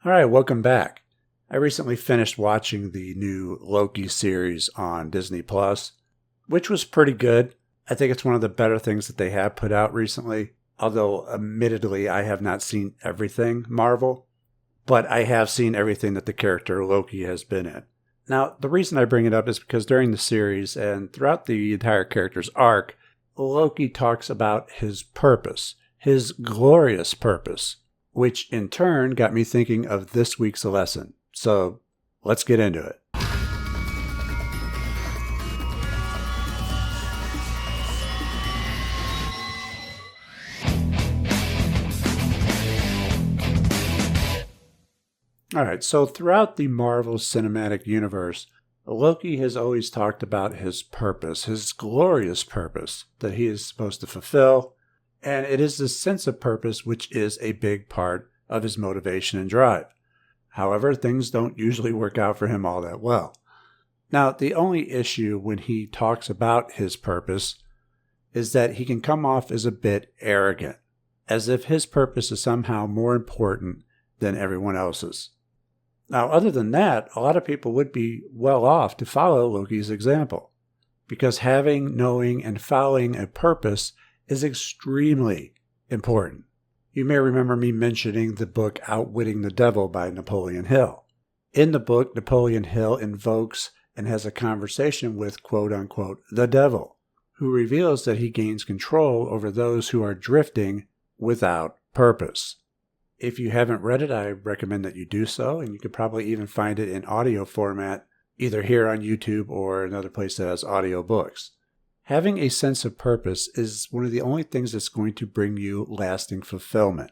All right, welcome back. I recently finished watching the new Loki series on Disney Plus, which was pretty good. I think it's one of the better things that they have put out recently, although admittedly I have not seen everything Marvel, but I have seen everything that the character Loki has been in. Now, the reason I bring it up is because during the series and throughout the entire character's arc, Loki talks about his purpose, his glorious purpose, which in turn got me thinking of this week's lesson. So let's get into it. All right, so throughout the Marvel Cinematic Universe, Loki has always talked about his purpose, his glorious purpose that he is supposed to fulfill. And it is this sense of purpose which is a big part of his motivation and drive. However, things don't usually work out for him all that well. Now, the only issue when he talks about his purpose is that he can come off as a bit arrogant, as if his purpose is somehow more important than everyone else's. Now, other than that, a lot of people would be well off to follow Loki's example, because having, knowing, and following a purpose is extremely important. You may remember me mentioning the book Outwitting the Devil by Napoleon Hill. In the book, Napoleon Hill invokes and has a conversation with quote-unquote the devil, who reveals that he gains control over those who are drifting without purpose. If you haven't read it, I recommend that you do so, and you can probably even find it in audio format, either here on YouTube or another place that has audio books. Having a sense of purpose is one of the only things that's going to bring you lasting fulfillment.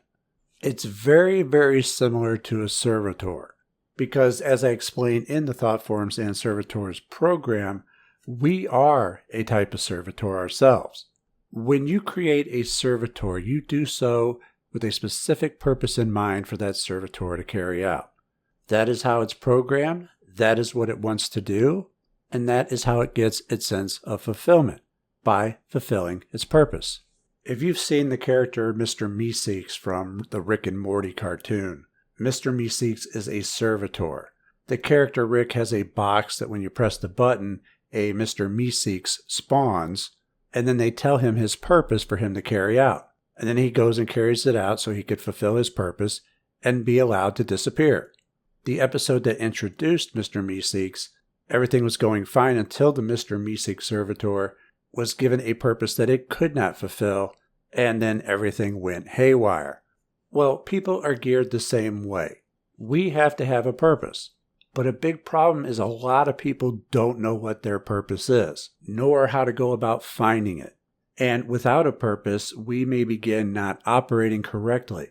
It's very, very similar to a servitor, because as I explained in the Thought Forms and Servitors program, we are a type of servitor ourselves. When you create a servitor, you do so with a specific purpose in mind for that servitor to carry out. That is how it's programmed, that is what it wants to do, and that is how it gets its sense of fulfillment, by fulfilling its purpose. If you've seen the character Mr. Meeseeks from the Rick and Morty cartoon, Mr. Meeseeks is a servitor. The character Rick has a box that when you press the button, a Mr. Meeseeks spawns, and then they tell him his purpose for him to carry out. And then he goes and carries it out so he could fulfill his purpose and be allowed to disappear. The episode that introduced Mr. Meeseeks, everything was going fine until the Mr. Meeseeks servitor was given a purpose that it could not fulfill, and then everything went haywire. Well, people are geared the same way. We have to have a purpose. But a big problem is a lot of people don't know what their purpose is, nor how to go about finding it. And without a purpose, we may begin not operating correctly.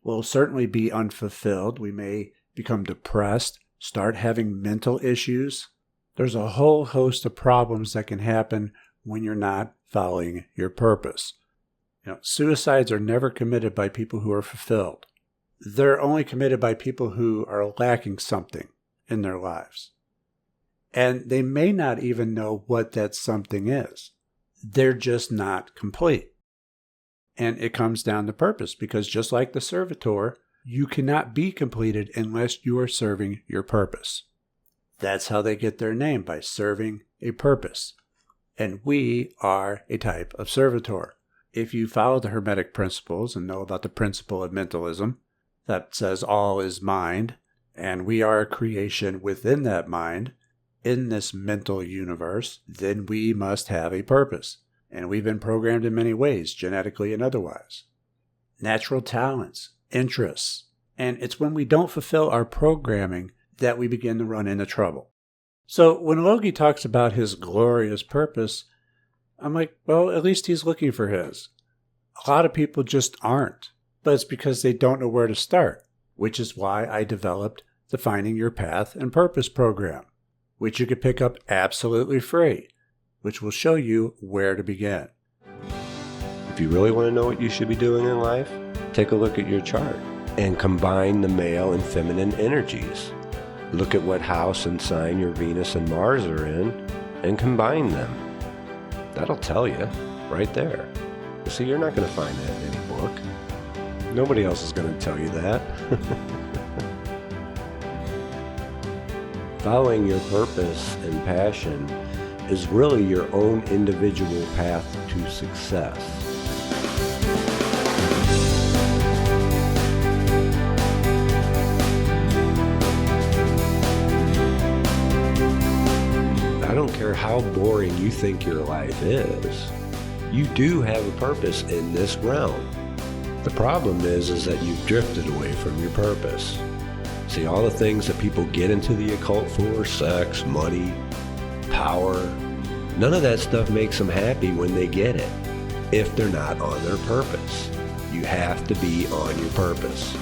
We'll certainly be unfulfilled. We may become depressed, start having mental issues. There's a whole host of problems that can happen when you're not following your purpose. Suicides are never committed by people who are fulfilled. They're only committed by people who are lacking something in their lives. And they may not even know what that something is. They're just not complete. And it comes down to purpose, because just like the servitor, you cannot be completed unless you are serving your purpose. That's how they get their name, by serving a purpose. And we are a type of servitor. If you follow the Hermetic principles and know about the principle of mentalism, that says all is mind, and we are a creation within that mind, in this mental universe, then we must have a purpose. And we've been programmed in many ways, genetically and otherwise. Natural talents, interests. And it's when we don't fulfill our programming that we begin to run into trouble. So when Loki talks about his glorious purpose, I'm like, well, at least he's looking for his. A lot of people just aren't, but it's because they don't know where to start, which is why I developed the Finding Your Path and Purpose program, which you could pick up absolutely free, which will show you where to begin. If you really want to know what you should be doing in life, take a look at your chart and combine the male and feminine energies. Look at what house and sign your Venus and Mars are in and combine them. That'll tell you right there. See, you're not going to find that in any book. Nobody else is going to tell you that. Following your purpose and passion is really your own individual path to success. I don't care how boring you think your life is, you do have a purpose in this realm. The problem is that you've drifted away from your purpose. See, all the things that people get into the occult for, sex, money, power, none of that stuff makes them happy when they get it, if they're not on their purpose. You have to be on your purpose.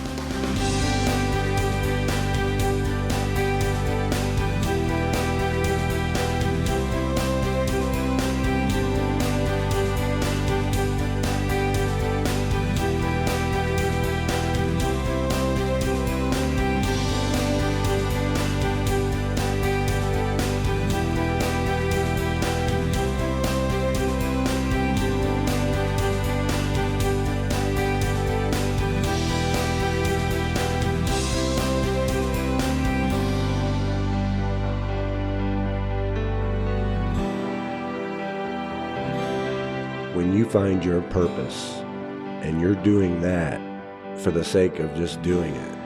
When you find your purpose and you're doing that for the sake of just doing it,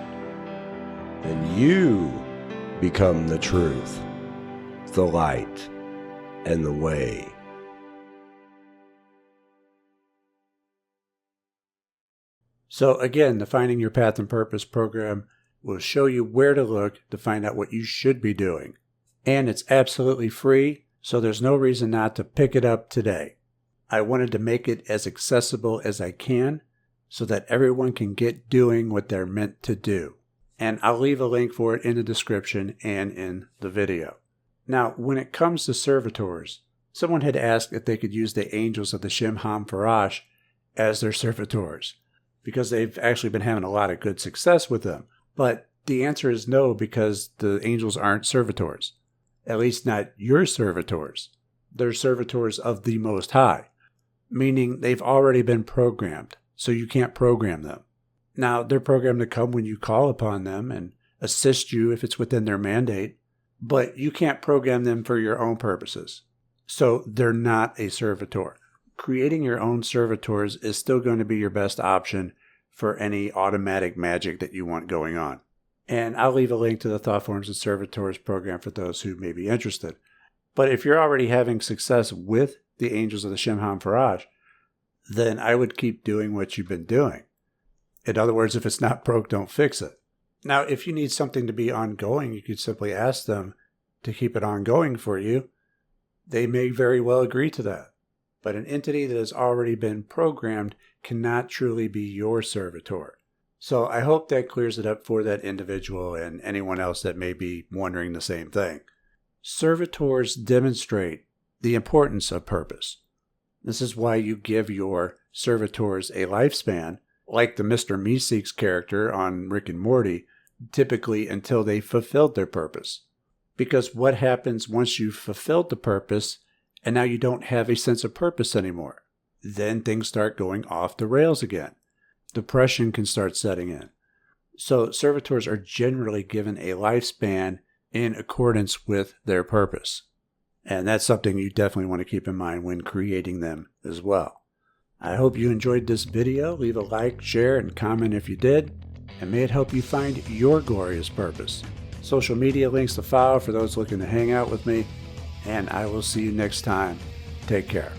then you become the truth, the light, and the way. So again, the Finding Your Path and Purpose program will show you where to look to find out what you should be doing. And it's absolutely free, so there's no reason not to pick it up today. I wanted to make it as accessible as I can so that everyone can get doing what they're meant to do. And I'll leave a link for it in the description and in the video. Now, when it comes to servitors, someone had asked if they could use the angels of the Shimham Farash as their servitors, because they've actually been having a lot of good success with them. But the answer is no, because the angels aren't servitors. At least not your servitors. They're servitors of the Most High, meaning they've already been programmed, so you can't program them. Now, they're programmed to come when you call upon them and assist you if it's within their mandate, but you can't program them for your own purposes. So they're not a servitor. Creating your own servitors is still going to be your best option for any automatic magic that you want going on. And I'll leave a link to the Thought Forms and Servitors program for those who may be interested. But if you're already having success with the angels of the Shimham Farash, then I would keep doing what you've been doing. In other words, if it's not broke, don't fix it. Now, if you need something to be ongoing, you could simply ask them to keep it ongoing for you. They may very well agree to that. But an entity that has already been programmed cannot truly be your servitor. So I hope that clears it up for that individual and anyone else that may be wondering the same thing. Servitors demonstrate the importance of purpose. This is why you give your servitors a lifespan, like the Mr. Meeseeks character on Rick and Morty, typically until they fulfilled their purpose. Because what happens once you've fulfilled the purpose and now you don't have a sense of purpose anymore? Then things start going off the rails again. Depression can start setting in. So servitors are generally given a lifespan in accordance with their purpose. And that's something you definitely want to keep in mind when creating them as well. I hope you enjoyed this video. Leave a like, share, and comment if you did. And may it help you find your glorious purpose. Social media links to follow for those looking to hang out with me. And I will see you next time. Take care.